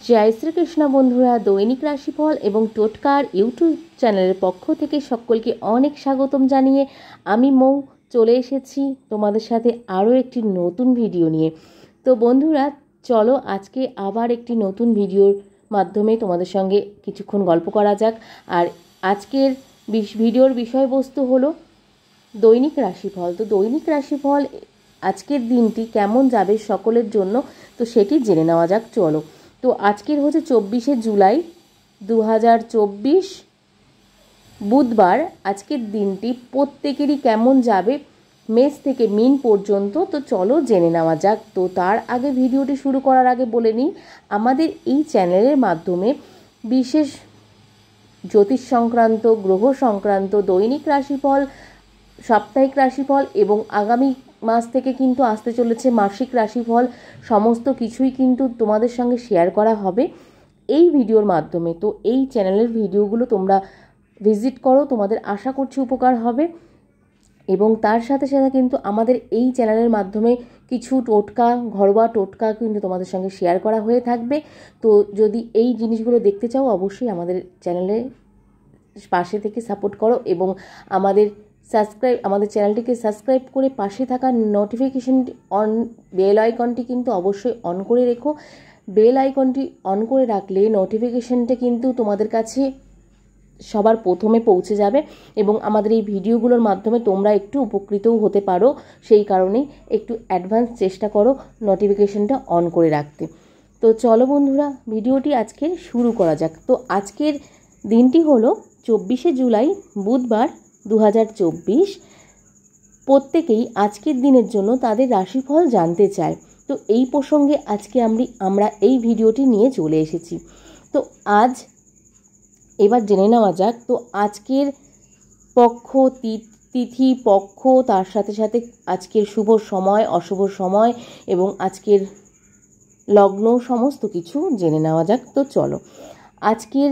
জয় শ্রীকৃষ্ণ বন্ধুরা, দৈনিক রাশিফল এবং টোটকার ইউটিউব চ্যানেলের পক্ষ থেকে সকলকে অনেক স্বাগতম জানিয়ে আমি মৌ চলে এসেছি তোমাদের সাথে আরও একটি নতুন ভিডিও নিয়ে। তো বন্ধুরা চলো আজকে আবার একটি নতুন ভিডিওর মাধ্যমে তোমাদের সঙ্গে কিছুক্ষণ গল্প করা যাক। আর আজকের ভিডিওর বিষয়বস্তু হলো দৈনিক রাশিফল। তো দৈনিক রাশিফল আজকের দিনটি কেমন যাবে সকলের জন্য, তো সেটি জেনে নেওয়া যাক। চলো, তো আজকের হচ্ছে 24শে জুলাই 2024 বুধবার। আজকের দিনটি প্রত্যেকেরই কেমন যাবে মেষ থেকে মীন পর্যন্ত, তো চলো জেনে নেওয়া যাক। তো তার আগে ভিডিওটি শুরু করার আগে বলে নিই, আমাদের এই চ্যানেলের মাধ্যমে বিশেষ জ্যোতিষ সংক্রান্ত, গ্রহ সংক্রান্ত, দৈনিক রাশিফল, সাপ্তাহিক রাশিফল এবং আগামী মাস থেকে কিন্তু আসতে চলেছে মাসিক রাশিফল, সমস্ত কিছুই কিন্তু তোমাদের সঙ্গে শেয়ার করা হবে এই ভিডিওর মাধ্যমে। তো এই চ্যানেলের ভিডিওগুলো তোমরা ভিজিট করো, তোমাদের আশা করছি উপকার হবে। এবং তার সাথে সাথে কিন্তু আমাদের এই চ্যানেলের মাধ্যমে কিছু টোটকা, ঘরোয়া টোটকা কিন্তু তোমাদের সঙ্গে শেয়ার করা হয়ে থাকবে। তো যদি এই জিনিসগুলো দেখতে চাও অবশ্যই আমাদের চ্যানেলের পাশে থেকে সাপোর্ট করো এবং আমাদের চ্যানেলটিকে সাবস্ক্রাইব করে পাশে থাকা নোটিফিকেশন বেল আইকনটি কিন্তু অবশ্যই অন করে রেখো। বেল আইকনটি অন করে রাখলে নোটিফিকেশনটা কিন্তু তোমাদের কাছে সবার প্রথমে পৌঁছে যাবে এবং আমাদের এই ভিডিওগুলোর মাধ্যমে তোমরা একটু উপকৃতও হতে পারো। সেই কারণেই একটু অ্যাডভান্স চেষ্টা করো নোটিফিকেশনটা অন করে রাখতে। তো চলো বন্ধুরা ভিডিওটি আজকে শুরু করা যাক। তো আজকের দিনটি হলো 24শে জুলাই বুধবার 2024। প্রত্যেকেই আজকের দিনের জন্য তাদের রাশিফল জানতে চায়। তো এই প্রসঙ্গে আজকে আমরা এই ভিডিওটি নিয়ে চলে এসেছি। তো এবার জেনে নেওয়া যাক। তো আজকের পক্ষ, তিথি, পক্ষ, তার সাথে সাথে আজকের শুভ সময়, অশুভ সময় এবং আজকের লগ্ন, সমস্ত কিছু জেনে নেওয়া যাক। তো চলো, আজকের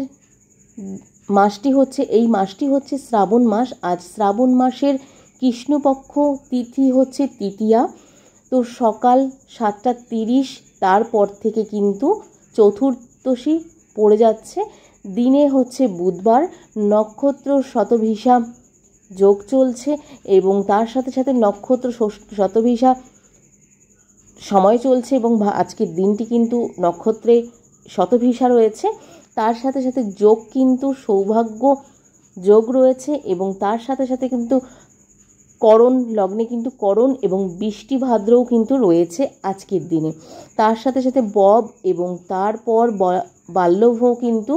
এই মাসটি হচ্ছে শ্রাবণ মাস। আজ শ্রাবণ মাসের কৃষ্ণপক্ষ, তিথি হচ্ছে তৃতীয়া। তো সকাল 7টা 30, তারপর থেকে কিন্তু চতুর্দশী পড়ে যাচ্ছে। দিনে হচ্ছে বুধবার, নক্ষত্র শতভিষা যোগ চলছে এবং তার সাথে সাথে নক্ষত্র শতভিষা সময় চলছে এবং আজকের দিনটি কিন্তু নক্ষত্রে শতভিষা রয়েছে। তার সাথে সাথে যোগ কিন্তু সৌভাগ্য যোগ রয়েছে এবং তার সাথে সাথে কিন্তু করণ, লগ্নে কিন্তু করণ এবং বৃষ্টি ভাদ্রও কিন্তু রয়েছে আজকের দিনে। তার সাথে সাথে বব এবং তারপর বাল্যভও কিন্তু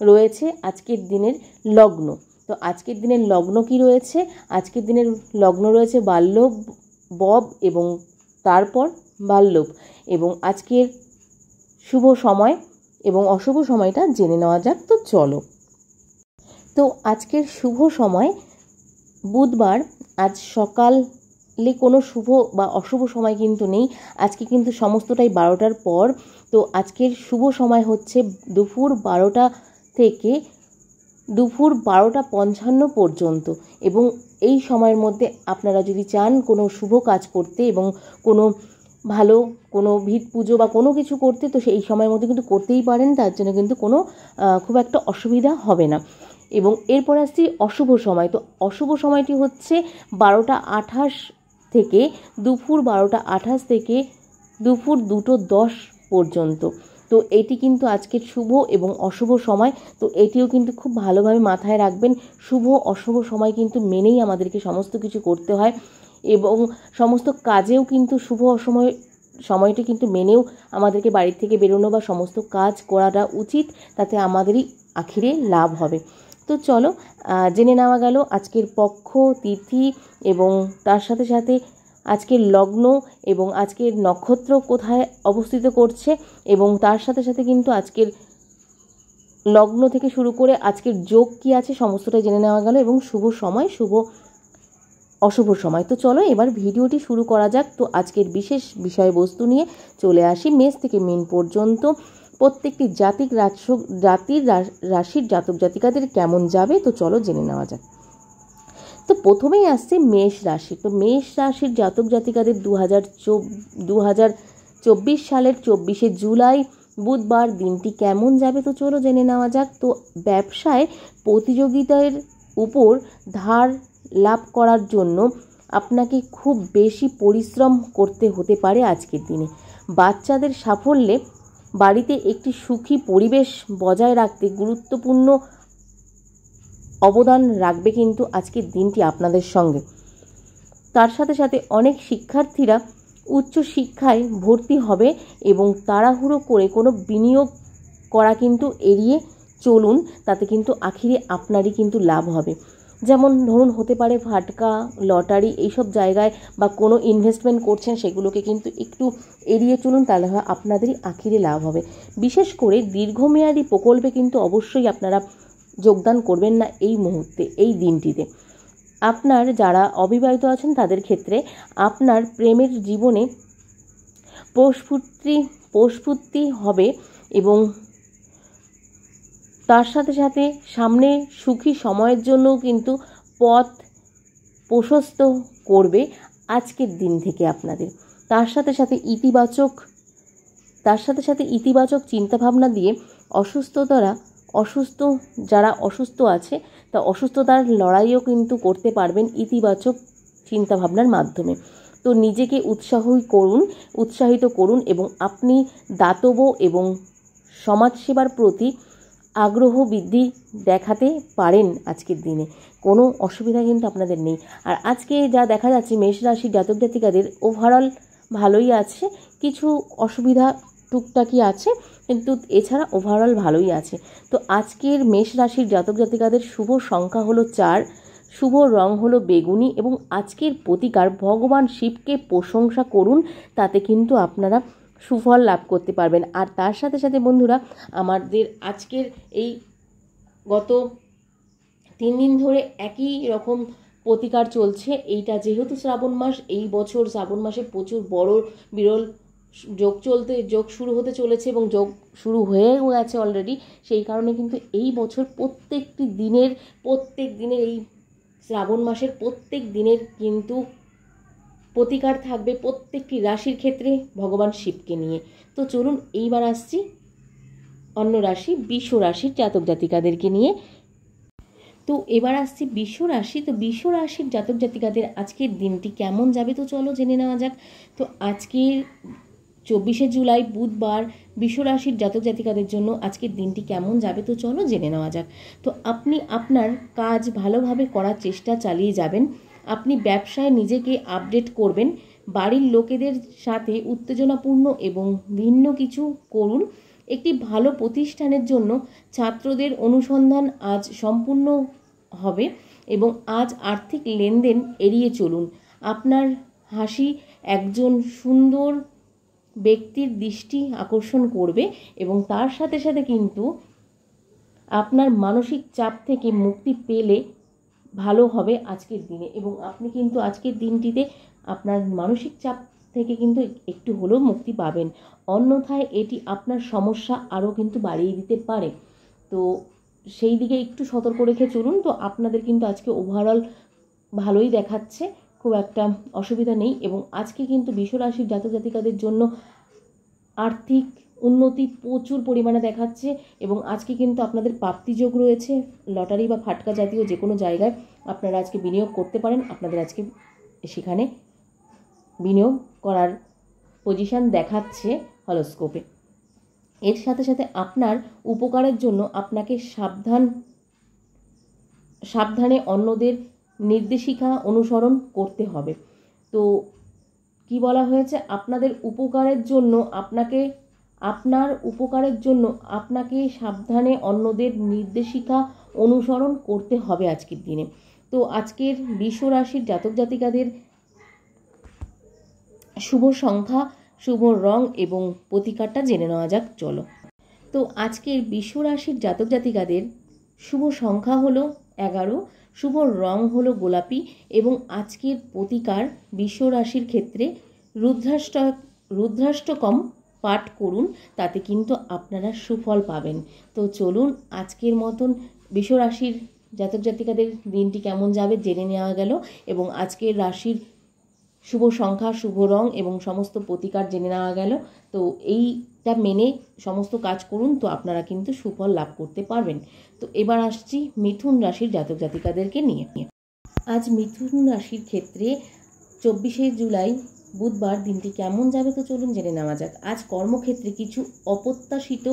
রয়েছে আজকের দিনের লগ্ন। তো আজকের দিনের লগ্ন কি রয়েছে? আজকের দিনের লগ্ন রয়েছে বাল্যভ, বব এবং তারপর বাল্যভ। এবং আজকের শুভ সময় এবং অশুভ সময়টা জেনে নেওয়া যাক। তো চলো, তো আজকের শুভ সময় বুধবার। আজ সকালে কোনো শুভ বা অশুভ সময় কিন্তু নেই, আজকে কিন্তু সমস্তটাই 12টার পর। তো আজকের শুভ সময় হচ্ছে দুপুর 12টা থেকে দুপুর 12টা 55 পর্যন্ত। এবং এই সময়ের মধ্যে আপনারা যদি চান কোনো শুভ কাজ করতে এবং কোনো ভিত পুজো বা কোনো কিছু করতে, তো সেই সময়ের মধ্যে কিন্তু করতেই পারেন, তার জন্য কিন্তু কোনো খুব একটা অসুবিধা হবে না। এবং এরপর আসছি অশুভ সময়। তো অশুভ সময়টি হচ্ছে 12টা 28 থেকে দুপুর 12টা 28 থেকে দুপুর 2টো 10 পর্যন্ত। তো এটি কিন্তু আজকের শুভ এবং অশুভ সময়। তো এটিও কিন্তু খুব ভালোভাবে মাথায় রাখবেন। শুভ অশুভ সময় কিন্তু মেনেই আমাদেরকে সমস্ত কিছু করতে হয় এবং সমস্ত কাজেও কিন্তু শুভ সময়টি কিন্তু মেনেও আমাদেরকে বাড়ি থেকে বেরোনো বা সমস্ত কাজ করাটা উচিত, তাতে আমাদেরই আখিরে লাভ হবে। তো চলো জেনে নেওয়া গেল আজকের পক্ষ, তিথি এবং তার সাথে সাথে আজকের লগ্ন এবং আজকের নক্ষত্র কোথায় অবস্থিত করছে এবং তার সাথে সাথে কিন্তু আজকের লগ্ন থেকে শুরু করে আজকের যোগ কি আছে সমস্তটাই জেনে নেওয়া গেল এবং শুভ সময়, শুভ অশুভ সময়। তো চলো এবার ভিডিওটি শুরু করা যাক। তো আজকের বিশেষ বিষয়বস্তু নিয়ে চলে আসি। মেষ থেকে মীন পর্যন্ত প্রত্যেকটি জাতির রাশির জাতক জাতিকাদের কেমন যাবে, তো চলো জেনে নেওয়া যাক। তো প্রথমেই আসছে মেষ রাশি। তো মেষ রাশির জাতক জাতিকাদের 2024 সালের 24শে জুলাই বুধবার দিনটি কেমন যাবে তো চলো জেনে নেওয়া যাক। তো ব্যবসায় প্রতিযোগিতার উপর ধার লাভ করার জন্য আপনাকে খুব বেশি পরিশ্রম করতে হতে পারে আজকের দিনে। বাচ্চাদের সাফল্যে বাড়িতে একটি সুখী পরিবেশ বজায় রাখতে গুরুত্বপূর্ণ অবদান রাখবে কিন্তু আজকের দিনটি আপনাদের সঙ্গে। তার সাথে সাথে অনেক শিক্ষার্থীরা উচ্চ শিক্ষায় ভর্তি হবে এবং তাড়াহুড়ো করে কোনো বিনিয়োগ করা কিন্তু এড়িয়ে চলুন, তাতে কিন্তু আখিরে আপনারই কিন্তু লাভ হবে। যেমন ধরুন হতে পারে ফাটকা, লটারি, এইসব জায়গায় বা কোনো ইনভেস্টমেন্ট করছেন সেগুলোকে কিন্তু একটু এড়িয়ে চলুন, তাহলে হয় আপনাদেরই আখিরে লাভ হবে। বিশেষ করে দীর্ঘমেয়াদী প্রকল্পে কিন্তু অবশ্যই আপনারা যোগদান করবেন না এই মুহূর্তে, এই দিনটিতে। আপনার যারা অবিবাহিত আছেন তাদের ক্ষেত্রে আপনার প্রেমের জীবনে প্রস্ফুটি হবে এবং তার সাথে সাথে সামনে সুখী সময়ের জন্যও কিন্তু পথ প্রশস্ত করবে আজকের দিন থেকে আপনাদের। তার সাথে সাথে ইতিবাচক চিন্তাভাবনা দিয়ে যারা অসুস্থ আছে তা অসুস্থতার লড়াইও কিন্তু করতে পারবেন ইতিবাচক চিন্তাভাবনার মাধ্যমে। তো নিজেকে উৎসাহিত করুন এবং আপনি দাতব্য এবং সমাজসেবার প্রতি আগ্রহ বৃদ্ধি দেখাতে পারেন আজকের দিনে। কোনো অসুবিধা কিন্তু আপনাদের নেই। আর আজকে যা দেখা যাচ্ছে মেষ রাশির জাতক জাতিকাদের ওভারঅল ভালোই আছে, কিছু অসুবিধা টুকটাকি আছে, কিন্তু এছাড়া ওভারঅল ভালোই আছে। তো আজকের মেষ রাশির জাতক জাতিকাদের শুভ সংখ্যা হলো 4, শুভ রং হলো বেগুনি এবং আজকের প্রতিকার ভগবান শিবকে প্রশংসা করুন, তাতে কিন্তু আপনারা সুফল লাভ করতে পারবেন। আর তার সাথে সাথে বন্ধুরা, আমাদের আজকের এই গত 3 দিন ধরে একই রকম প্রতিকার চলছে। এইটা যেহেতু শ্রাবণ মাস, এই বছর শ্রাবণ মাসে প্রচুর বিরল যোগ শুরু হতে চলেছে এবং যোগ শুরু হয়েও গেছে অলরেডি। সেই কারণে কিন্তু এই বছর প্রত্যেক দিনের এই শ্রাবণ মাসের প্রত্যেক দিনের কিন্তু প্রতিকার থাকবে প্রত্যেকটি রাশির ক্ষেত্রে ভগবান শিবকে নিয়ে। তো চলুন এইবার আসছি অন্য রাশি বৃষ রাশির জাতক জাতিকাদেরকে নিয়ে। তো এবার আসছি বৃষ রাশি। তো বৃষ রাশির জাতক জাতিকাদের আজকের দিনটি কেমন যাবে তো চলো জেনে নেওয়া যাক। তো আজকের 24শে জুলাই বুধবার বৃষ রাশির জাতক জাতিকাদের জন্য আজকের দিনটি কেমন যাবে তো চলো জেনে নেওয়া যাক। তো আপনি আপনার কাজ ভালোভাবে করার চেষ্টা চালিয়ে যাবেন। আপনি ব্যবসায় নিজেকে আপডেট করবেন। বাড়ির লোকেদের সাথে উত্তেজনাপূর্ণ এবং ভিন্ন কিছু করুন। একটি ভালো প্রতিষ্ঠানের জন্য ছাত্রদের অনুসন্ধান আজ সম্পূর্ণ হবে এবং আজ আর্থিক লেনদেন এড়িয়ে চলুন। আপনার হাসি একজন সুন্দর ব্যক্তির দৃষ্টি আকর্ষণ করবে এবং তার সাথে সাথে কিন্তু আপনার মানসিক চাপ থেকে মুক্তি পেলে ভালো হবে আজকের দিনে এবং আপনি কিন্তু আজকের দিনটিতে আপনার মানসিক চাপ থেকে কিন্তু একটু হলেও মুক্তি পাবেন। অন্যথায় এটি আপনার সমস্যা আরও কিন্তু বাড়িয়ে দিতে পারে। তো সেই দিকে একটু সতর্ক রেখে চলুন। তো আপনাদের কিন্তু আজকে ওভারঅল ভালোই দেখাচ্ছে, খুব একটা অসুবিধা নেই এবং আজকে কিন্তু বৃষ রাশির জাতক জাতিকাদের জন্য আর্থিক উন্নতি প্রচুর পরিমাণে দেখাচ্ছে এবং আজকে কিন্তু আপনাদের প্রাপ্তিযোগ রয়েছে। লটারি বা ফাটকা জাতীয় যে কোনো জায়গায় আপনারা আজকে বিনিয়োগ করতে পারেন। আপনাদের আজকে সেখানে বিনিয়োগ করার পজিশন দেখাচ্ছে হরোস্কোপে। এর সাথে সাথে আপনার উপকারের জন্য আপনাকে সাবধানে অন্যদের নির্দেশিকা অনুসরণ করতে হবে। তো কি বলা হয়েছে, আপনার উপকারের জন্য আপনাকে সাবধানে অন্যদের নির্দেশিকা অনুসরণ করতে হবে আজকের দিনে। তো আজকের বৃষ রাশির জাতক জাতিকাদের শুভ সংখ্যা, শুভ রং এবং প্রতিকারটা জেনে নেওয়া যাক চলো। তো আজকের বৃষ রাশির জাতক জাতিকাদের শুভ সংখ্যা হলো 11, শুভ রং হলো গোলাপি এবং আজকের প্রতিকার বৃষ রাশির ক্ষেত্রে রুদ্রাষ্টকম পাঠ করুন, তাতে কিন্তু আপনারা সুফল পাবেন। তো চলুন আজকের মতন বৃষ রাশির জাতক জাতিকাদের দিনটি কেমন যাবে জেনে নেওয়া গেল এবং আজকের রাশির শুভ সংখ্যা, শুভ রং এবং সমস্ত প্রতিকার জেনে নেওয়া গেল। তো এইটা মেনে সমস্ত কাজ করুন, তো আপনারা কিন্তু সুফল লাভ করতে পারবেন। তো এবার আসছি মিথুন রাশির জাতক জাতিকাদেরকে নিয়ে। আজ মিথুন রাশির ক্ষেত্রে 24শে জুলাই বুধবার দিনটি কেমন যাবে তো চলুন জেনে নেওয়া যাক। আজ কর্মক্ষেত্রে কিছু অপ্রত্যাশিত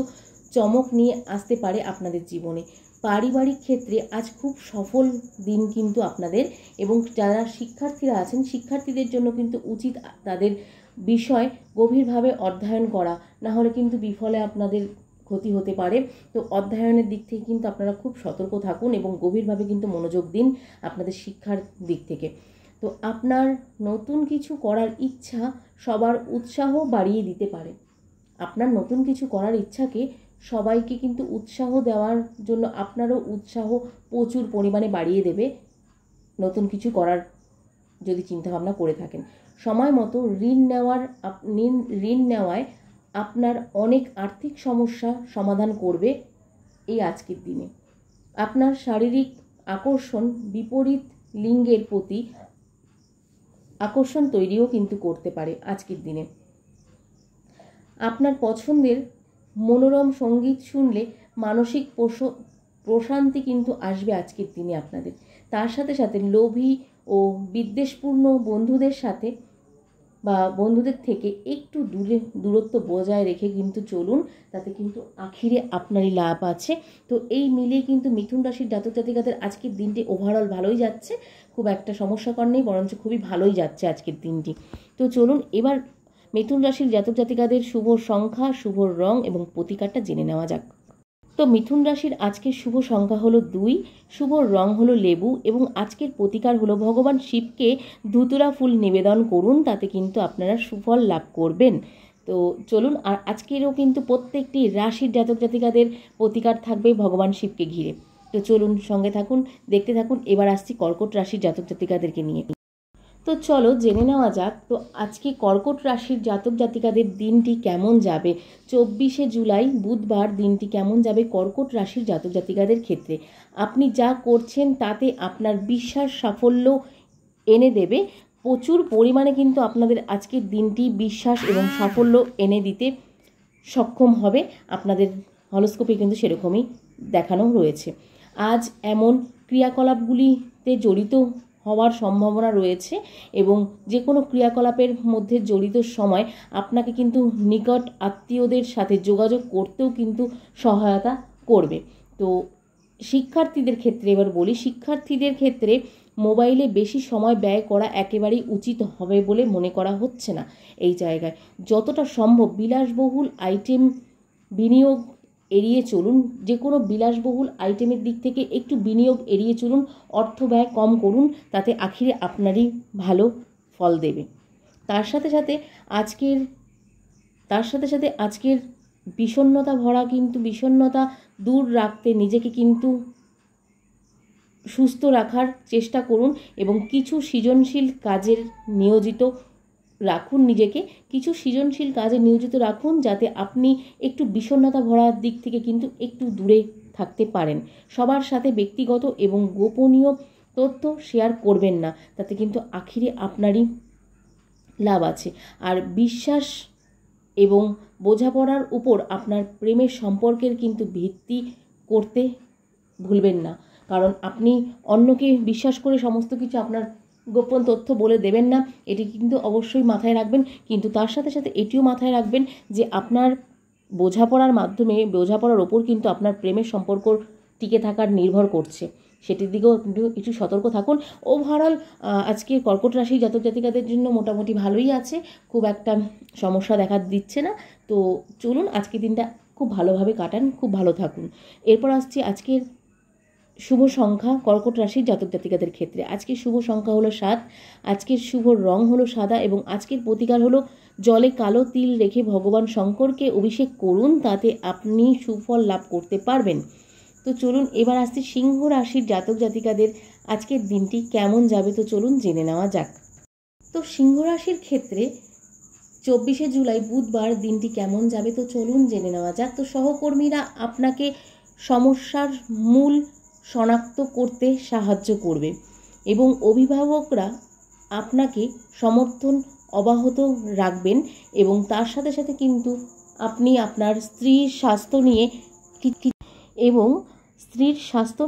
চমক নিয়ে আসতে পারে আপনাদের জীবনে। পারিবারিক ক্ষেত্রে আজ খুব সফল দিন কিন্তু আপনাদের, এবং যারা শিক্ষার্থীরা আছেন শিক্ষার্থীদের জন্য কিন্তু উচিত তাদের বিষয় গভীরভাবে অধ্যয়ন করা, না হলে কিন্তু বিফলে আপনাদের ক্ষতি হতে পারে। তো অধ্যয়নের দিক থেকে কিন্তু আপনারা খুব সতর্ক থাকুন এবং গভীরভাবে কিন্তু মনোযোগ দিন আপনাদের শিক্ষার দিক থেকে। তো আপনার নতুন কিছু করার ইচ্ছা সবার উৎসাহ বাড়িয়ে দিতে পারে। আপনার নতুন কিছু করার ইচ্ছাকে সবাইকে কিন্তু উৎসাহ দেওয়ার জন্য আপনারও উৎসাহ প্রচুর পরিমাণে বাড়িয়ে দেবে নতুন কিছু করার যদি চিন্তাভাবনা করে থাকেন। সময় মতো ঋণ নেওয়ায় আপনার অনেক আর্থিক সমস্যা সমাধান করবে এই আজকের দিনে। আপনার শারীরিক আকর্ষণ বিপরীত লিঙ্গের প্রতি আকর্ষণ তৈরিও কিন্তু করতে পারে আজকের দিনে। আপনার পছন্দের মনোরম সঙ্গীত শুনলে মানসিক প্রশান্তি কিন্তু আসবে আজকের দিনে আপনাদের। তার সাথে সাথে লোভী ও বিদ্বেষপূর্ণ বন্ধুদের থেকে একটু দূরত্ব বজায় রেখে কিন্তু চলুন, তাতে কিন্তু আখিরে আপনারই লাভ আছে। তো এই মিলিয়ে কিন্তু মিথুন রাশির জাতক জাতিকাদের আজকের দিনটি ওভারঅল ভালোই যাচ্ছে, খুব একটা সমস্যাকর নেই, বরঞ্চ খুবই ভালোই যাচ্ছে আজকের দিনটি। তো চলুন এবার মিথুন রাশির জাতক জাতিকাদের শুভ সংখ্যা, শুভ রং এবং প্রতিকারটা জেনে নেওয়া যাক। তো মিথুন রাশির আজকের শুভ সংখ্যা হলো 2, শুভ রং হলো লেবু এবং আজকের প্রতিকার হলো ভগবান শিবকে ধুতুরা ফুল নিবেদন করুন, তাতে কিন্তু আপনারা সুফল লাভ করবেন। তো চলুন, আর আজকেরও কিন্তু প্রত্যেকটি রাশির জাতক জাতিকাদের প্রতিকার থাকবে ভগবান শিবকে ঘিরে। তো চলুন সঙ্গে থাকুন, দেখতে থাকুন। এবার আসছি কর্কট রাশির জাতক জাতিকাদেরকে নিয়ে। তো চলো জেনে নেওয়া যাক তো আজকে কর্কট রাশির জাতক জাতিকাদের দিনটি কেমন যাবে। 24শে জুলাই বুধবার দিনটি কেমন যাবে কর্কট রাশির জাতক জাতিকাদের ক্ষেত্রে। আপনি যা করছেন তাতে আপনার বিশ্বাস সাফল্য এনে দেবে। প্রচুর পরিমাণে কিন্তু আপনাদের আজকের দিনটি বিশ্বাস এবং সাফল্য এনে দিতে সক্ষম হবে। আপনাদের হরোস্কোপে কিন্তু সেরকমই দেখানো রয়েছে। আজ এমন ক্রিয়াকলাপগুলিতে জড়িত হওয়ার সম্ভাবনা রয়েছে এবং যে কোনো ক্রিয়াকলাপের মধ্যে জড়িত সময় আপনাকে কিন্তু নিকট আত্মীয়দের সাথে যোগাযোগ করতেও কিন্তু সহায়তা করবে। তো শিক্ষার্থীদের ক্ষেত্রে এবার বলি, শিক্ষার্থীদের ক্ষেত্রে মোবাইলে বেশি সময় ব্যয় করা একেবারেই উচিত হবে বলে মনে করা হচ্ছে না। এই জায়গায় যতটা সম্ভব বিলাসবহুল আইটেম বিনিয়োগ এড়িয়ে চলুন। যে কোনো বিলাসবহুল আইটেমের দিক থেকে একটু বিনিয়োগ এড়িয়ে চলুন, অর্থ ব্যয় কম করুন, তাতে আখিরে আপনারই ভালো ফল দেবে। তার সাথে সাথে আজকের বিষণ্ণতা দূর রাখতে নিজেকে কিন্তু সুস্থ রাখার চেষ্টা করুন এবং কিছু সৃজনশীল কাজে নিয়োজিত রাখুন, যাতে আপনি একটু বিষণ্ণতা ভরার দিক থেকে কিন্তু একটু দূরে থাকতে পারেন। সবার সাথে ব্যক্তিগত এবং গোপনীয় তথ্য শেয়ার করবেন না, তাতে কিন্তু আখিরে আপনারই লাভ আছে। আর বিশ্বাস এবং বোঝাপড়ার উপর আপনার প্রেমের সম্পর্কের কিন্তু ভিত্তি করতে ভুলবেন না, কারণ আপনি অন্যকে বিশ্বাস করে সমস্ত কিছু আপনার গোপন তথ্য বলে দেবেন না, এটি কিন্তু অবশ্যই মাথায় রাখবেন। কিন্তু তার সাথে সাথে এটিও মাথায় রাখবেন যে আপনার বোঝাপড়ার ওপর কিন্তু আপনার প্রেমের সম্পর্ক টিকে থাকার নির্ভর করছে, সেটির দিকেও একটু সতর্ক থাকুন। ওভারঅল আজকে কর্কট রাশি জাতক জাতিকাদের জন্য মোটামুটি ভালোই আছে, খুব একটা সমস্যা দেখা দিচ্ছে না। তো চলুন আজকের দিনটা খুব ভালোভাবে কাটান, খুব ভালো থাকুন। এরপর আসছি আজকের শুভ সংখ্যা কর্কট রাশির জাতক জাতিকাদের ক্ষেত্রে। আজকের শুভ সংখ্যা হলো 7, আজকের শুভ রং হলো সাদা এবং আজকের প্রতিকার হলো জলে কালো তিল রেখে ভগবান শঙ্করকে অভিষেক করুন, তাতে আপনি সুফল লাভ করতে পারবেন। তো চলুন এবার আসছি সিংহ রাশির জাতক জাতিকাদের আজকের দিনটি কেমন যাবে তো চলুন জেনে নেওয়া যাক। তো সিংহ রাশির ক্ষেত্রে 24শে জুলাই বুধবার দিনটি কেমন যাবে তো চলুন জেনে নেওয়া যাক। তো সহকর্মীরা আপনাকে সমস্যার মূল শনাক্ত করতে সাহায্য করবে এবং অভিভাবকরা আপনাকে সমর্থন অব্যাহত রাখবেন এবং তার সাথে সাথে কিন্তু আপনি আপনার স্ত্রীর স্বাস্থ্য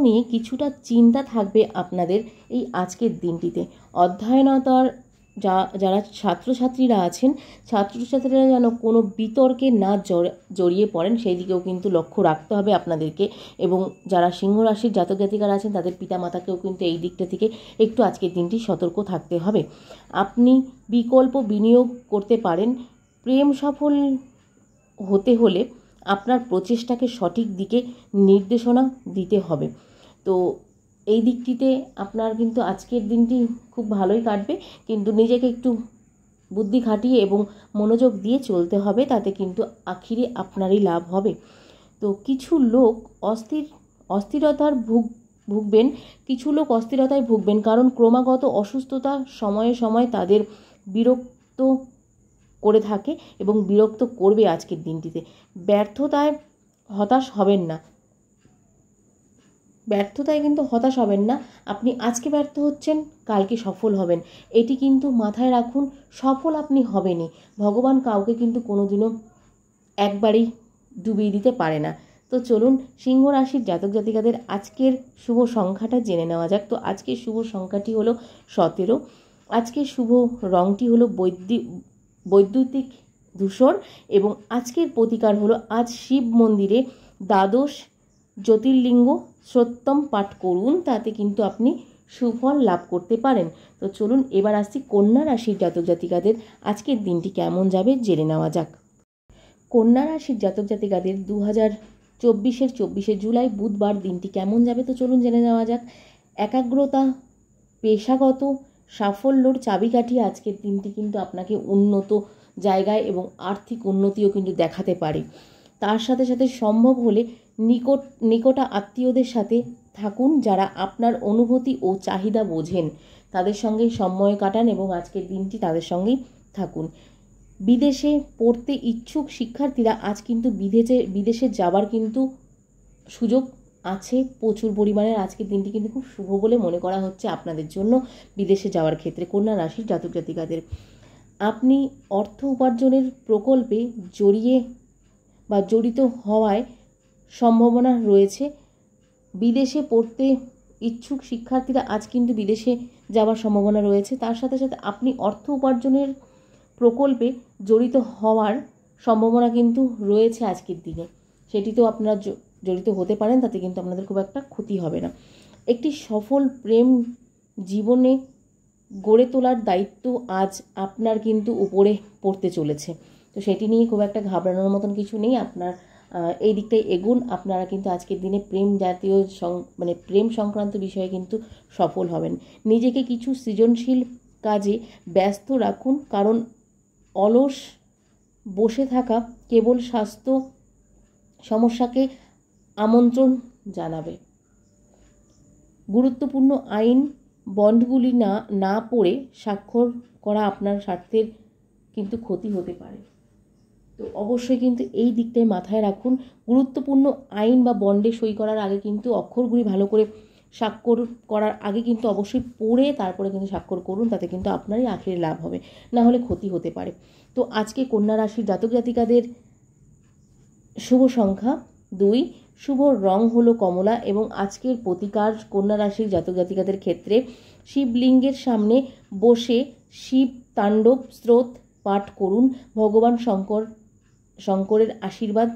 নিয়ে কিছুটা চিন্তা থাকবে আপনাদের এই আজকের দিনটিতে। অধ্যয়নতার যারা ছাত্রছাত্রীরা আছেন, ছাত্রছাত্রীরা যেন কোনো বিতর্কে না জড়িয়ে পড়েন সেই দিকেও কিন্তু লক্ষ্য রাখতে হবে আপনাদেরকে। এবং যারা সিংহ রাশির জাতক জাতিকারা আছেন তাদের পিতামাতাকেও কিন্তু এই দিকটা থেকে একটু আজকের দিনটি সতর্ক থাকতে হবে। আপনি বিকল্প বিনিয়োগ করতে পারেন। প্রেম সফল হতে হলে আপনার প্রচেষ্টাকে সঠিক দিকে নির্দেশনা দিতে হবে। তো এই দিকটিতে আপনার কিন্তু আজকের দিনটি খুব ভালোই কাটবে, কিন্তু নিজেকে একটু বুদ্ধি খাটিয়ে এবং মনোযোগ দিয়ে চলতে হবে, তাতে কিন্তু আখিরে আপনারই লাভ হবে। তো কিছু লোক অস্থিরতার ভুগবেন, কিছু লোক অস্থিরতায় ভুগবেন, কারণ ক্রমাগত অসুস্থতা সময়ে সময়ে তাদের বিরক্ত করে থাকে এবং বিরক্ত করবে আজকের দিনটিতে। ব্যর্থতায় কিন্তু হতাশ হবেন না। আপনি আজকে ব্যর্থ হচ্ছেন, কালকে সফল হবেন, এটি কিন্তু মাথায় রাখুন। সফল আপনি হবেনই, ভগবান কাউকে কিন্তু কোনোদিনও একবারেই ডুবিয়ে দিতে পারে না। তো চলুন সিংহ রাশির জাতক জাতিকাদের আজকের শুভ সংখ্যাটা জেনে নেওয়া যাক। তো আজকের শুভ সংখ্যাটি হলো 17। আজকের শুভ রঙটি হলো বৈদ্যুতিক ধূসর এবং আজকের প্রতিকার হলো আজ শিব মন্দিরে দ্বাদশ জ্যোতির্লিঙ্গ সত্যম পাঠ করুন, তাতে কিন্তু আপনি সুফল লাভ করতে পারেন। তো চলুন এবার আসছি কন্যা রাশির জাতক জাতিকাদের আজকের দিনটি কেমন যাবে জেনে নেওয়া যাক। কন্যা রাশির জাতক জাতিকাদের 2024-24 জুলাই বুধবার দিনটি কেমন যাবে তো চলুন জেনে নেওয়া যাক। একাগ্রতা, পেশাগত সাফল্যর চাবিকাঠি আজকের দিনটি কিন্তু আপনাকে উন্নত জায়গায় এবং আর্থিক উন্নতিও কিন্তু দেখাতে পারে। তার সাথে সাথে সম্ভব হলে নিকট আত্মীয়দের সাথে থাকুন, যারা আপনার অনুভূতি ও চাহিদা বোঝেন, তাদের সঙ্গে সময় কাটান এবং আজকের দিনটি তাদের সঙ্গেই থাকুন। বিদেশে পড়তে ইচ্ছুক শিক্ষার্থীরা আজ কিন্তু বিদেশে যাবার কিন্তু সুযোগ আছে প্রচুর পরিমাণের। আজকের দিনটি কিন্তু খুব শুভ বলে মনে করা হচ্ছে আপনাদের জন্য বিদেশে যাওয়ার ক্ষেত্রে কন্যা রাশির জাতক জাতিকাদের। আপনি অর্থ উপার্জনের প্রকল্পে জড়িত হওয়ায় সম্ভাবনা রয়েছে। বিদেশে পড়তে ইচ্ছুক শিক্ষার্থীরা আজ কিন্তু বিদেশে যাওয়ার সম্ভাবনা রয়েছে। তার সাথে সাথে আপনি অর্থ উপার্জনের প্রকল্পে জড়িত হওয়ার সম্ভাবনা কিন্তু রয়েছে আজকের দিনে, সেটিতেও আপনারা জড়িত হতে পারেন, তাতে কিন্তু আপনাদের খুব একটা ক্ষতি হবে না। একটি সফল প্রেম জীবনে গড়ে তোলার দায়িত্ব আজ আপনার কিন্তু উপরে পড়তে চলেছে। তো সেটি নিয়ে খুব একটা ঘাবড়ানোর মতন কিছু নেই, আপনার এই দিকটাই এগুন। আপনারা কিন্তু আজকের দিনে প্রেম সংক্রান্ত বিষয়ে কিন্তু সফল হবেন। নিজেকে কিছু সৃজনশীল কাজে ব্যস্ত রাখুন, কারণ অলস বসে থাকা কেবল স্বাস্থ্য সমস্যাকে আমন্ত্রণ জানাবে। গুরুত্বপূর্ণ আইন বন্ডগুলি না পড়ে স্বাক্ষর করা আপনার স্বার্থের কিন্তু ক্ষতি হতে পারে। তো অবশ্যই কিন্তু এই দিকটাই মাথায় রাখুন। গুরুত্বপূর্ণ আইন বা বন্ডে সই করার আগে কিন্তু অক্ষরগুলি ভালো করে স্বাক্ষর করার আগে কিন্তু অবশ্যই পড়ে তারপরে কিন্তু স্বাক্ষর করুন, তাতে কিন্তু আপনারই আখেরে লাভ হবে, না হলে ক্ষতি হতে পারে। তো আজকে কন্যা রাশির জাতক জাতিকাদের শুভ সংখ্যা 2, শুভ রং হলো কমলা এবং আজকের প্রতিকার কন্যা রাশির জাতক জাতিকাদের ক্ষেত্রে শিবলিঙ্গের সামনে বসে শিব তাণ্ডব স্রোত পাঠ করুন। ভগবান শঙ্করের আশীর্বাদ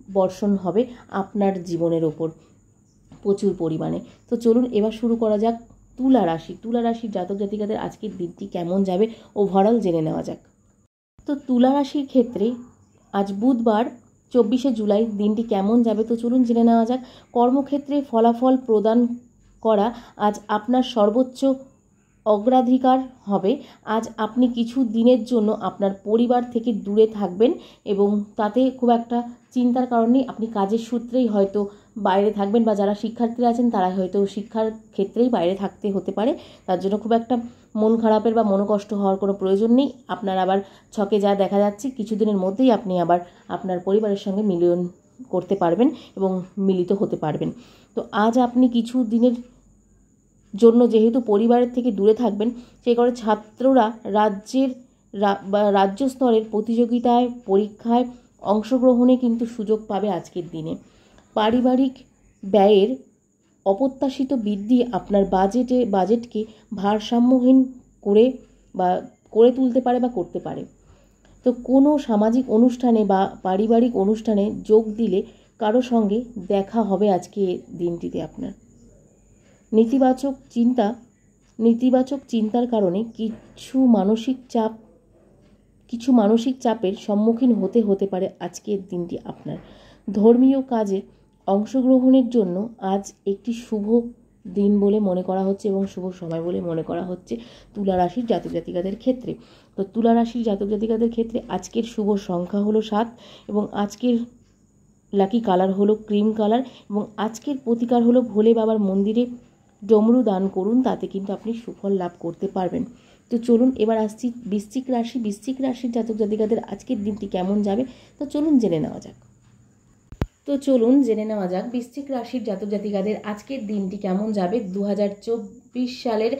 বর্ষণ হবে আপনার জীবনের ওপর প্রচুর পরিমাণে। তো চলুন এবার শুরু করা যাক তুলা রাশির জাতক জাতিকাদের আজকের দিনটি কেমন যাবে ওভারঅল জেনে নেওয়া যাক। তো তুলা রাশির ক্ষেত্রে আজ বুধবার 24 জুলাই দিনটি কেমন যাবে তো চলুন জেনে নেওয়া যাক। কর্মক্ষেত্রে ফলাফল প্রদান করা আজ আপনার সর্বোচ্চ অগ্রাধিকার হবে। আজ আপনি কিছু দিনের জন্য আপনার পরিবার থেকে দূরে থাকবেন এবং তাতে খুব একটা চিন্তার কারণে আপনি কাজের সূত্রেই হয়তো বাইরে থাকবেন, বা যারা শিক্ষার্থীরা আছেন তারা হয়তো শিক্ষার ক্ষেত্রেই বাইরে থাকতে হতে পারে। তার জন্য খুব একটা মন খারাপের বা মনোকষ্ট হওয়ার কোনো প্রয়োজন নেই। আপনার আবার ছকে যা দেখা যাচ্ছে কিছুদিনের মধ্যেই আপনি আবার আপনার পরিবারের সঙ্গে মিলন করতে পারবেন এবং মিলিত হতে পারবেন। তো আজ আপনি কিছু দিনের জন্য যেহেতু পরিবারের থেকে দূরে থাকবেন, সেই কারণে ছাত্ররা রাজ্য স্তরের প্রতিযোগিতায় পরীক্ষায় অংশগ্রহণে কিন্তু সুযোগ পাবে আজকের দিনে। পারিবারিক ব্যয়ের অপ্রত্যাশিত বৃদ্ধি আপনার বাজেটকে ভারসাম্যহীন করে তুলতে পারে বা করতে পারে। তো কোনো সামাজিক অনুষ্ঠানে বা পারিবারিক অনুষ্ঠানে যোগ দিলে কারো সঙ্গে দেখা হবে আজকে দিনটিতে আপনার। নেতিবাচক চিন্তার কারণে কিছু মানসিক চাপের সম্মুখীন হতে পারে আজকের দিনটি আপনার। ধর্মীয় কাজে অংশগ্রহণের জন্য আজ একটি শুভ দিন বলে মনে করা হচ্ছে এবং শুভ সময় বলে মনে করা হচ্ছে তুলা রাশির জাতক জাতিকাদের ক্ষেত্রে। তো তুলা রাশির জাতক জাতিকাদের ক্ষেত্রে আজকের শুভ সংখ্যা হলো 7 এবং আজকের লাকি কালার হলো ক্রিম কালার এবং আজকের প্রতিকার হলো ভোলে বাবার মন্দিরে ডমরু দান করুন, তাতে কিন্তু আপনি সুফল লাভ করতে পারবেন। তো চলুন এবার আসছি বৃশ্চিক রাশির জাতক জাতিকাদের আজকের দিনটি কেমন যাবে। তো চলুন জেনে নেওয়া যাক বৃশ্চিক রাশির জাতক জাতিকাদের আজকের দিনটি কেমন যাবে। 2024 সালের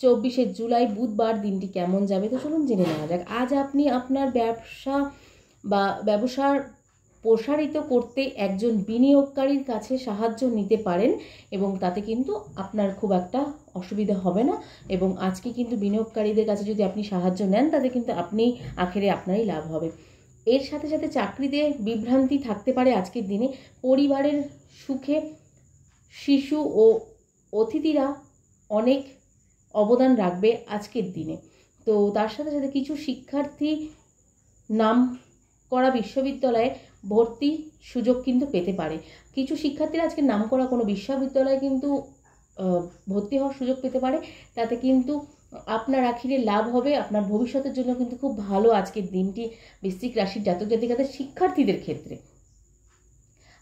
24শে জুলাই বুধবার দিনটি কেমন যাবে। তো চলুন জেনে নেওয়া যাক। আজ আপনি আপনার ব্যবসার প্রসারিত করতে একজন বিনিয়োগকারীর কাছে সাহায্য নিতে পারেন এবং তাতে কিন্তু আপনার খুব একটা অসুবিধা হবে না। এবং আজকে কিন্তু বিনিয়োগকারীদের কাছে যদি আপনি সাহায্য নেন, তাতে কিন্তু আপনারই লাভ হবে। এর সাথে সাথে চাকরিতে বিভ্রান্তি থাকতে পারে আজকের দিনে। পরিবারের সুখে শিশু ও অতিথিরা অনেক অবদান রাখবে আজকের দিনে। তো তার সাথে সাথে কিছু শিক্ষার্থী নাম করা বিশ্ববিদ্যালয়ে ভর্তি সুযোগ কিন্তু পেতে পারে। কিছু শিক্ষার্থীরা আজকে নাম করা কোনো বিশ্ববিদ্যালয়ে কিন্তু ভর্তি হওয়ার সুযোগ পেতে পারে, তাতে কিন্তু আপনার আখিরে লাভ হবে। আপনার ভবিষ্যতের জন্য কিন্তু খুব ভালো আজকের দিনটি বৃশ্চিক রাশির জাতক জাতিকাদের শিক্ষার্থীদের ক্ষেত্রে।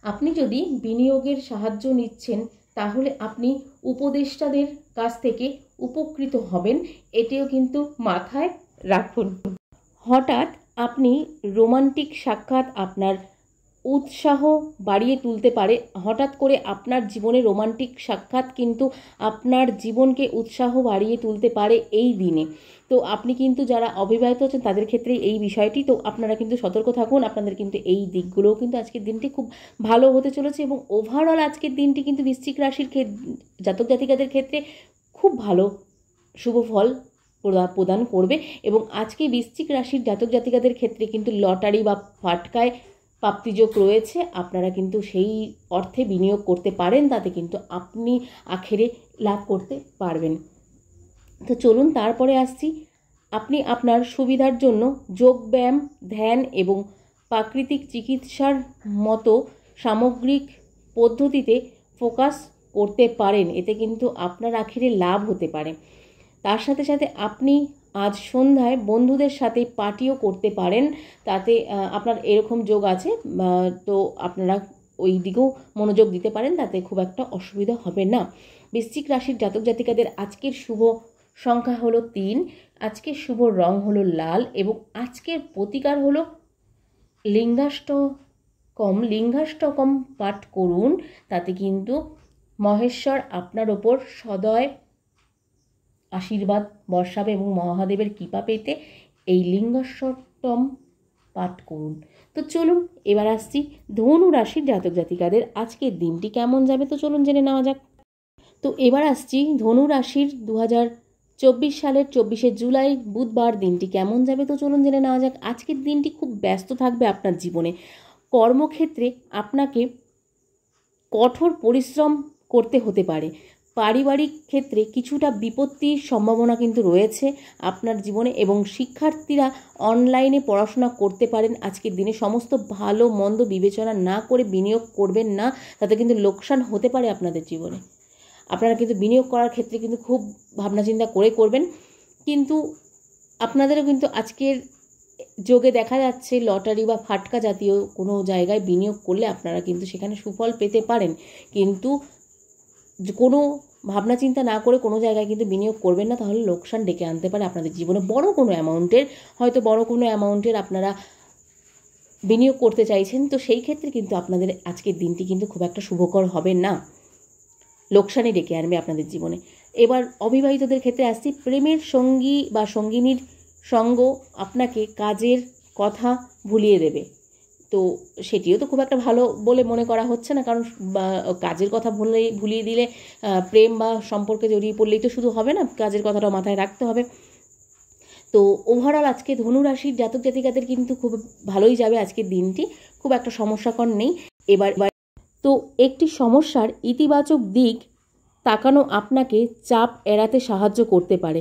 আপনি যদি বিনিয়োগের সাহায্য নিচ্ছেন, তাহলে আপনি উপদেষ্টাদের কাছ থেকে উপকৃত হবেন, এটিও কিন্তু মাথায় রাখুন। হঠাৎ আপনি রোমান্টিক সাক্ষাৎ আপনার উৎসাহ বাড়িয়ে তুলতে পারে। হঠাৎ করে আপনার জীবনে রোমান্টিক সাক্ষাৎ কিন্তু আপনার জীবনকে উৎসাহ বাড়িয়ে তুলতে পারে এই দিনে। তো আপনি কিন্তু যারা অবিবাহিত আছেন তাদের ক্ষেত্রে এই বিষয়টি, তো আপনারা কিন্তু সতর্ক থাকুন। আপনাদের কিন্তু এই দিকগুলোও কিন্তু আজকের দিনটি খুব ভালো হতে চলেছে এবং ওভারঅল আজকের দিনটি কিন্তু বৃশ্চিক রাশির জাতক জাতিকাদের ক্ষেত্রে খুব ভালো শুভ ফল প্রদান করবে। এবং আজকে বৃশ্চিক রাশির জাতক জাতিকাদের ক্ষেত্রে কিন্তু লটারি বা ফাটকায় প্রাপ্তিযোগ রয়েছে। আপনারা কিন্তু সেই অর্থে বিনিয়োগ করতে পারেন, তাতে কিন্তু আপনি আখেরে লাভ করতে পারবেন। তো চলুন তারপরে আসছি, আপনি আপনার সুবিধার জন্য যোগব্যায়াম, ধ্যান এবং প্রাকৃতিক চিকিৎসার মতো সামগ্রিক পদ্ধতিতে ফোকাস করতে পারেন। এতে কিন্তু আপনার আখেরে লাভ হতে পারে। তার সাথে সাথে আপনি আজ সন্ধ্যায় বন্ধুদের সাথে পার্টিও করতে পারেন, তাতে আপনার এরকম যোগ আছে। তো আপনারা ওই দিকেও মনোযোগ দিতে পারেন, তাতে খুব একটা অসুবিধা হবে না। বৃশ্চিক রাশির জাতক জাতিকাদের আজকের শুভ সংখ্যা হলো 3, আজকের শুভ রং হলো লাল এবং আজকের প্রতিকার হলো লিঙ্গাষ্টকম পাঠ করুন, তাতে কিন্তু মহেশ্বর আপনার ওপর সদয় আশীর্বাদ বর্ষাবে এবং মহাদেবের কৃপা পেতে এই লিঙ্গাষ্টকম পাঠ করুন। তো চলুন এবার আসছি ধনু রাশির জাতক জাতিকাদের আজকের দিনটি কেমন যাবে। তো চলুন জেনে নেওয়া যাক। তো এবার আসছি ধনু রাশির 2024 সালের 24শে জুলাই বুধবার দিনটি কেমন যাবে। তো চলুন জেনে নেওয়া যাক। আজকের দিনটি খুব ব্যস্ত থাকবে আপনার জীবনে। কর্মক্ষেত্রে আপনাকে কঠোর পরিশ্রম করতে হতে পারে। পারিবারিক ক্ষেত্রে কিছুটা বিপত্তির সম্ভাবনা কিন্তু রয়েছে আপনার জীবনে এবং শিক্ষার্থীরা অনলাইনে পড়াশোনা করতে পারেন আজকের দিনে। সমস্ত ভালো মন্দ বিবেচনা না করে বিনিয়োগ করবেন না, তাতে কিন্তু লোকসান হতে পারে আপনাদের জীবনে। আপনারা কিন্তু বিনিয়োগ করার ক্ষেত্রে কিন্তু খুব ভাবনা চিন্তা করে করবেন, কিন্তু আপনাদেরও কিন্তু আজকের যোগে দেখা যাচ্ছে লটারি বা ফাটকা জাতীয় কোনো জায়গায় বিনিয়োগ করলে আপনারা কিন্তু সেখানে সুফল পেতে পারেন। কিন্তু কোনো ভাবনা চিন্তা না করে কোনো জায়গায় কিন্তু বিনিয়োগ করবেন না, তাহলে লোকসান ডেকে আনতে পারে আপনাদের জীবনে। বড় কোনো অ্যামাউন্টের আপনারা বিনিয়োগ করতে চাইছেন, তো সেই ক্ষেত্রে কিন্তু আপনাদের আজকের দিনটি কিন্তু খুব একটা শুভকর হবে না, লোকসানই ডেকে আনবে আপনাদের জীবনে। এবার অবিবাহিতদের ক্ষেত্রে আসছি, প্রেমের সঙ্গী বা সঙ্গিনীর সঙ্গ আপনাকে কাজের কথা ভুলিয়ে দেবে। তো সেটিও তো খুব একটা ভালো বলে মনে করা হচ্ছে না, কারণ কাজের কথা ভুলিয়ে দিলে প্রেম বা সম্পর্কে জড়িয়ে পড়লেই তো শুধু হবে না, কাজের কথাটা মাথায় রাখতে হবে। তো ওভারঅল আজকে ধনু রাশির জাতক জাতিকাদের কিন্তু খুব ভালোই যাবে আজকের দিনটি, খুব একটা সমস্যাকর নেই। এবার তো একটি সমস্যার ইতিবাচক দিক তাকানো আপনাকে চাপ এড়াতে সাহায্য করতে পারে।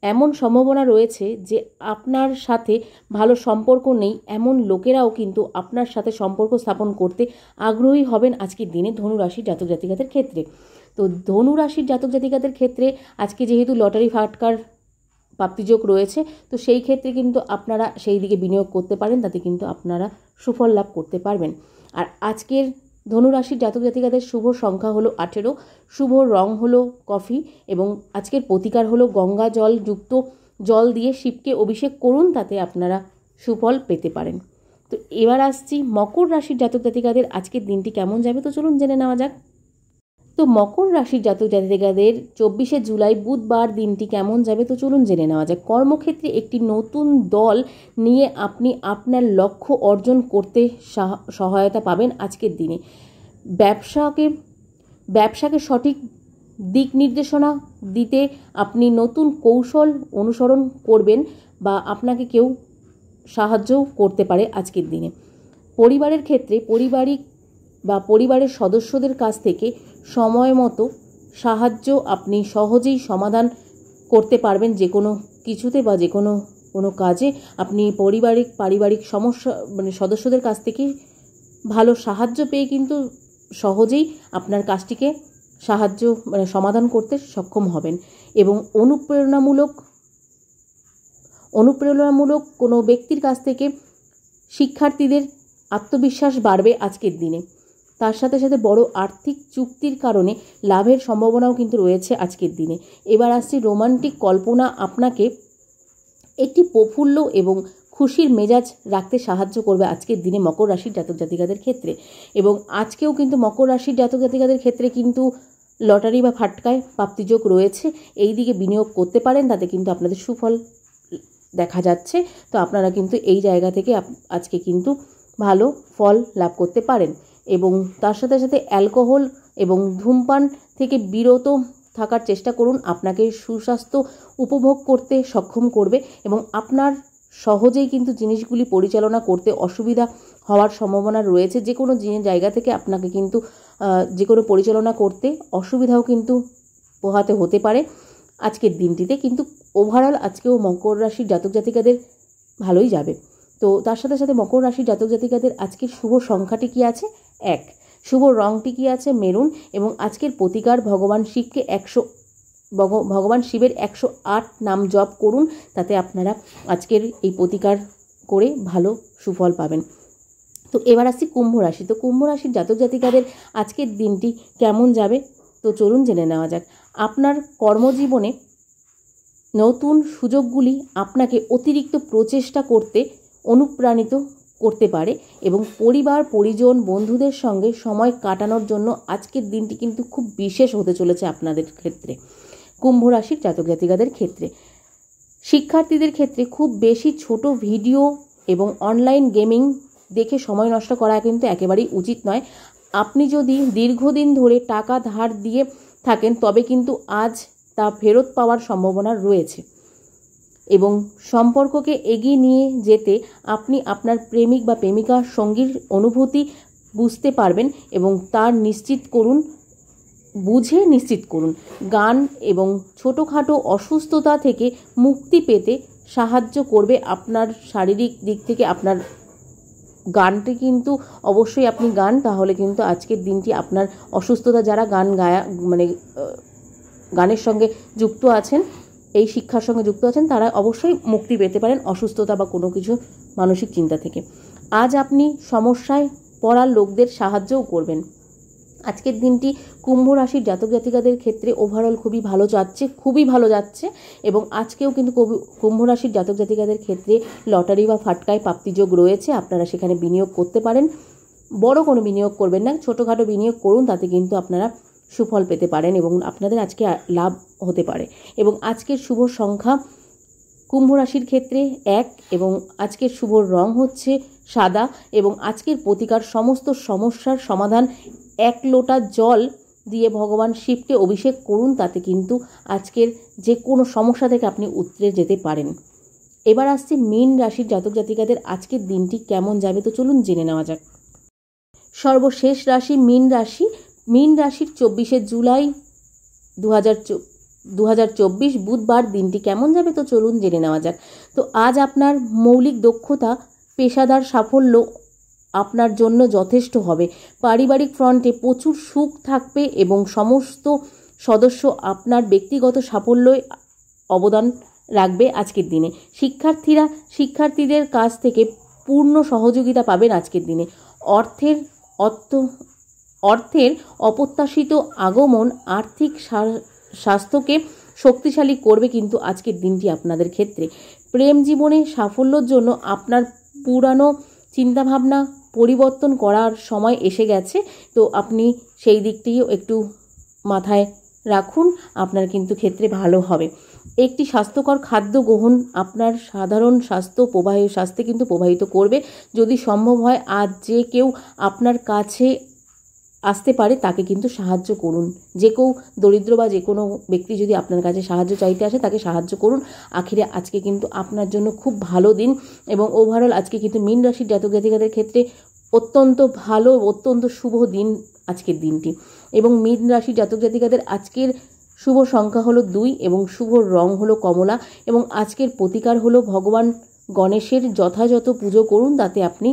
এমন সম্ভাবনা রয়েছে যে আপনার সাথে ভালো সম্পর্ক নেই এমন লোকেরাও কিন্তু আপনার সাথে সম্পর্ক স্থাপন করতে আগ্রহী হবেন আজকের দিনে ধনু রাশির জাতক জাতিকাদের ক্ষেত্রে। তো ধনু রাশির জাতক জাতিকাদের ক্ষেত্রে আজকে যেহেতু লটারি ফাটকার প্রাপ্তিযোগ রয়েছে, তো সেই ক্ষেত্রে কিন্তু আপনারা সেই দিকে বিনিয়োগ করতে পারেন, তাতে কিন্তু আপনারা সুফল লাভ করতে পারবেন। আর আজকের ধনুরাশির জাতক জাতিকাদের শুভ সংখ্যা হলো 18, শুভ রং হলো কফি এবং আজকের প্রতিকার হলো গঙ্গা জল যুক্ত জল দিয়ে শিবকে অভিষেক করুন, তাতে আপনারা সুফল পেতে পারেন। তো এবার আসছি মকর রাশির জাতক জাতিকাদের আজকের দিনটি কেমন যাবে, তো চলুন জেনে নেওয়া যাক। তো মকর রাশির জাতক জাতিকাদের 24শে জুলাই বুধবার দিনটি কেমন যাবে, তো চলুন জেনে নেওয়া যাক। কর্মক্ষেত্রে একটি নতুন দল নিয়ে আপনি আপনার লক্ষ্য অর্জন করতে সহায়তা পাবেন আজকের দিনে। ব্যবসাকে সঠিক দিক নির্দেশনা দিতে আপনি নতুন কৌশল অনুসরণ করবেন বা আপনাকে কেউ সাহায্যও করতে পারে আজকের দিনে। পরিবারের ক্ষেত্রে পরিবারের সদস্যদের কাছ থেকে সময় মতো সাহায্য আপনি সহজেই সমাধান করতে পারবেন যে কোনো কিছুতে বা যে কোনো কাজে। আপনি পারিবারিক সমস্যা সদস্যদের কাছ থেকে ভালো সাহায্য পেয়ে কিন্তু সহজেই আপনার কাজটিকে সমাধান করতে সক্ষম হবেন। এবং অনুপ্রেরণামূলক কোনো ব্যক্তির কাছ থেকে শিক্ষার্থীদের আত্মবিশ্বাস বাড়বে আজকের দিনে। তার সাথে সাথে বড় আর্থিক চুক্তির কারণে লাভের সম্ভাবনাও কিন্তু রয়েছে আজকের দিনে। এবার আসছি রোমান্টিক কল্পনা আপনাকে একটি প্রফুল্ল এবং খুশির মেজাজ রাখতে সাহায্য করবে আজকের দিনে মকর রাশির জাতক জাতিকাদের ক্ষেত্রে। এবং আজকেও কিন্তু মকর রাশির জাতক জাতিকাদের ক্ষেত্রে কিন্তু লটারি বা ফাটকায় প্রাপ্তিযোগ রয়েছে, এই দিকে বিনিয়োগ করতে পারেন, তাতে কিন্তু আপনাদের সুফল দেখা যাচ্ছে। তো আপনারা কিন্তু এই জায়গা থেকে আজকে কিন্তু ভালো ফল লাভ করতে পারেন। এবং তার সাথে সাথে অ্যালকোহল এবং ধূমপান থেকে বিরত থাকার চেষ্টা করুন, আপনাকে সুস্বাস্থ্য উপভোগ করতে সক্ষম করবে এবং আপনার সহজেই কিন্তু জিনিসগুলি পরিচালনা করতে অসুবিধা হওয়ার সম্ভাবনা রয়েছে। যে কোনো জায়গা থেকে আপনাকে কিন্তু যে কোনো পরিচালনা করতে অসুবিধাও কিন্তু পোহাতে হতে পারে আজকের দিনটিতে। কিন্তু ওভারঅল আজকেও মকর রাশির জাতক জাতিকাদের ভালোই যাবে। তো তার সাথে সাথে মকর রাশির জাতক জাতিকাদের আজকের শুভ সংখ্যাটি কি আছে? 1। শুভ রংটি কি আছে? মেরুন। এবং আজকের প্রতিকার ভগবান শিবের 108 নাম জপ করুন, তাতে আপনারা আজকের এই প্রতিকার করে ভালো সুফল পাবেন। তো এবার আসছি কুম্ভ রাশি। তো কুম্ভ রাশির জাতক জাতিকাদের আজকের দিনটি কেমন যাবে, তো চলুন জেনে নেওয়া যাক। আপনার কর্মজীবনে নতুন সুযোগগুলি আপনাকে অতিরিক্ত প্রচেষ্টা করতে অনুপ্রাণিত করতে পারে এবং পরিবার পরিজন বন্ধুদের সঙ্গে সময় কাটানোর জন্য আজকের দিনটি কিন্তু খুব বিশেষ হতে চলেছে আপনাদের ক্ষেত্রে, কুম্ভ রাশির জাতক জাতিকাদের ক্ষেত্রে। শিক্ষার্থীদের ক্ষেত্রে খুব বেশি ছোট ভিডিও এবং অনলাইন গেমিং দেখে সময় নষ্ট করা কিন্তু একেবারেই উচিত নয়। আপনি যদি দীর্ঘদিন ধরে টাকা ধার দিয়ে থাকেন তবে কিন্তু আজ তা ফেরত পাওয়ার সম্ভাবনা রয়েছে। এবং সম্পর্ককে এগিয়ে নিয়ে যেতে আপনি আপনার প্রেমিক বা প্রেমিকার সঙ্গীর অনুভূতি বুঝতে পারবেন এবং তার নিশ্চিত করুন। গান এবং ছোটোখাটো অসুস্থতা থেকে মুক্তি পেতে সাহায্য করবে। আপনার শারীরিক দিক থেকে আপনার গানটি কিন্তু অবশ্যই আপনি গান, তাহলে কিন্তু আজকের দিনটি আপনার অসুস্থতা যারা গানের সঙ্গে যুক্ত আছেন, এই শিক্ষার সঙ্গে যুক্ত আছেন, তারা অবশ্যই মুক্তি পেতে পারেন অসুস্থতা বা কোনো কিছু মানসিক চিন্তা থেকে। আজ আপনি সমস্যায় পড়া লোকদের সাহায্যও করবেন। আজকের দিনটি কুম্ভ রাশির জাতক জাতিকাদের ক্ষেত্রে ওভারঅল খুবই ভালো যাচ্ছে এবং আজকেও কিন্তু কুম্ভ রাশির জাতক জাতিকাদের ক্ষেত্রে লটারি বা ফাটকায় প্রাপ্তিযোগ রয়েছে, আপনারা সেখানে বিনিয়োগ করতে পারেন। বড় কোনো বিনিয়োগ করবেন না, ছোটোখাটো বিনিয়োগ করুন, তাতে কিন্তু আপনারা সুফল পেতে পারেন এবং আপনাদের আজকে লাভ হতে পারে। এবং আজকের শুভ সংখ্যা কুম্ভ রাশির ক্ষেত্রে 1 এবং আজকের শুভ রং হচ্ছে সাদা। এবং আজকের প্রতিকার সমস্ত সমস্যার সমাধান 1 লোটা জল দিয়ে ভগবান শিবকে অভিষেক করুন, তাতে কিন্তু আজকের যে কোনো সমস্যা থেকে আপনি উতরে যেতে পারেন। এবার আসছে মীন রাশির জাতক জাতিকাদের আজকের দিনটি কেমন যাবে, তো চলুন জেনে নেওয়া যাক। সর্বশেষ রাশি মীন রাশি। মীন রাশির 24শে জুলাই 2024 বুধবার দিনটি কেমন যাবে, তো চলুন জেনে নেওয়া যাক। তো আজ আপনার মৌলিক দক্ষতা, পেশাদার সাফল্য আপনার জন্য যথেষ্ট হবে। পারিবারিক ফ্রন্টে প্রচুর সুখ থাকবে এবং সমস্ত সদস্য আপনার ব্যক্তিগত সাফল্যে অবদান রাখবে আজকের দিনে। শিক্ষার্থীদের কাছ থেকে পূর্ণ সহযোগিতা পাবেন আজকের দিনে। অর্থের অপ্রত্যাশিত আগমন আর্থিক স্বাস্থ্যকে শক্তিশালী করবে কিন্তু আজকের দিনটি আপনাদের ক্ষেত্রে। প্রেম জীবনে সাফল্যের জন্য আপনার পুরানো চিন্তাভাবনা পরিবর্তন করার সময় এসে গেছে, তো আপনি সেই দিকটিও একটু মাথায় রাখুন, আপনার কিন্তু ক্ষেত্রে ভালো হবে। একটি স্বাস্থ্যকর খাদ্য গ্রহণ আপনার সাধারণ স্বাস্থ্যে কিন্তু প্রভাবিত করবে। যদি সম্ভব হয় আজ যে কেউ আপনার কাছে আসতে পারে তাকে কিন্তু সাহায্য করুন। যে কেউ দরিদ্র বা যে কোনো ব্যক্তি যদি আপনার কাছে সাহায্য চাইতে আসে তাকে সাহায্য করুন। আখিরে আজকে কিন্তু আপনার জন্য খুব ভালো দিন এবং ওভারঅল আজকে কিন্তু মীন রাশির জাতক জাতিকাদের ক্ষেত্রে অত্যন্ত ভালো, অত্যন্ত শুভ দিন আজকের দিনটি। এবং মীন রাশির জাতক জাতিকাদের আজকের শুভ সংখ্যা হলো 2 এবং শুভ রং হলো কমলা। এবং আজকের প্রতিকার হলো ভগবান গণেশের যথাযথ পুজো করুন, তাতে আপনি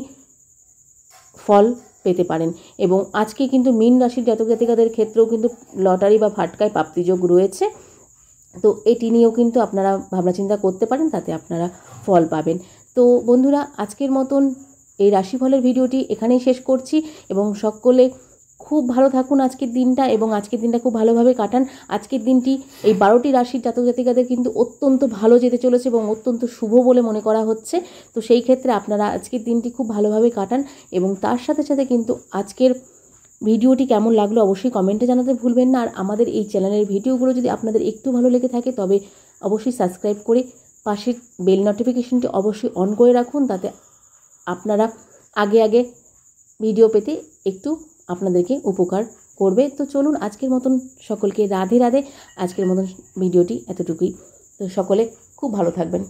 ফল পেতে পারেন। এবং আজকে কিন্তু মীন রাশির জাতক জাতিকাদের ক্ষেত্রেও কিন্তু লটারি বা ফাটকায় প্রাপ্তিযোগ রয়েছে, তো এটি নিয়েও কিন্তু আপনারা ভাবনা চিন্তা করতে পারেন, তাতে আপনারা ফল পাবেন। তো বন্ধুরা, আজকের মতন এই রাশিফলের ভিডিওটি এখানেই শেষ করছি এবং সকলে খুব ভালো থাকুন আজকের দিনটা এবং আজকের দিনটা খুব ভালোভাবে কাটান। আজকের দিনটি এই 12টি রাশির জাতক জাতিকাদের কিন্তু অত্যন্ত ভালো যেতে চলেছে এবং অত্যন্ত শুভ বলে মনে করা হচ্ছে। তো সেই ক্ষেত্রে আপনারা আজকের দিনটি খুব ভালোভাবে কাটান এবং তার সাথে সাথে কিন্তু আজকের ভিডিওটি কেমন লাগলো অবশ্যই কমেন্টে জানাতে ভুলবেন না। আর আমাদের এই চ্যানেলের ভিডিওগুলো যদি আপনাদের একটু ভালো লেগে থাকে তবে অবশ্যই সাবস্ক্রাইব করে পাশের বেল নোটিফিকেশনটি অবশ্যই অন করে রাখুন, তাতে আপনারা আগে ভিডিও পেতে একটু আপনাদেরকে উপকার করবে। তো চলুন আজকের মতন সকলকে রাধে রাধে। আজকের মতন ভিডিওটি এতটুকুই। তো সকলে খুব ভালো থাকবেন।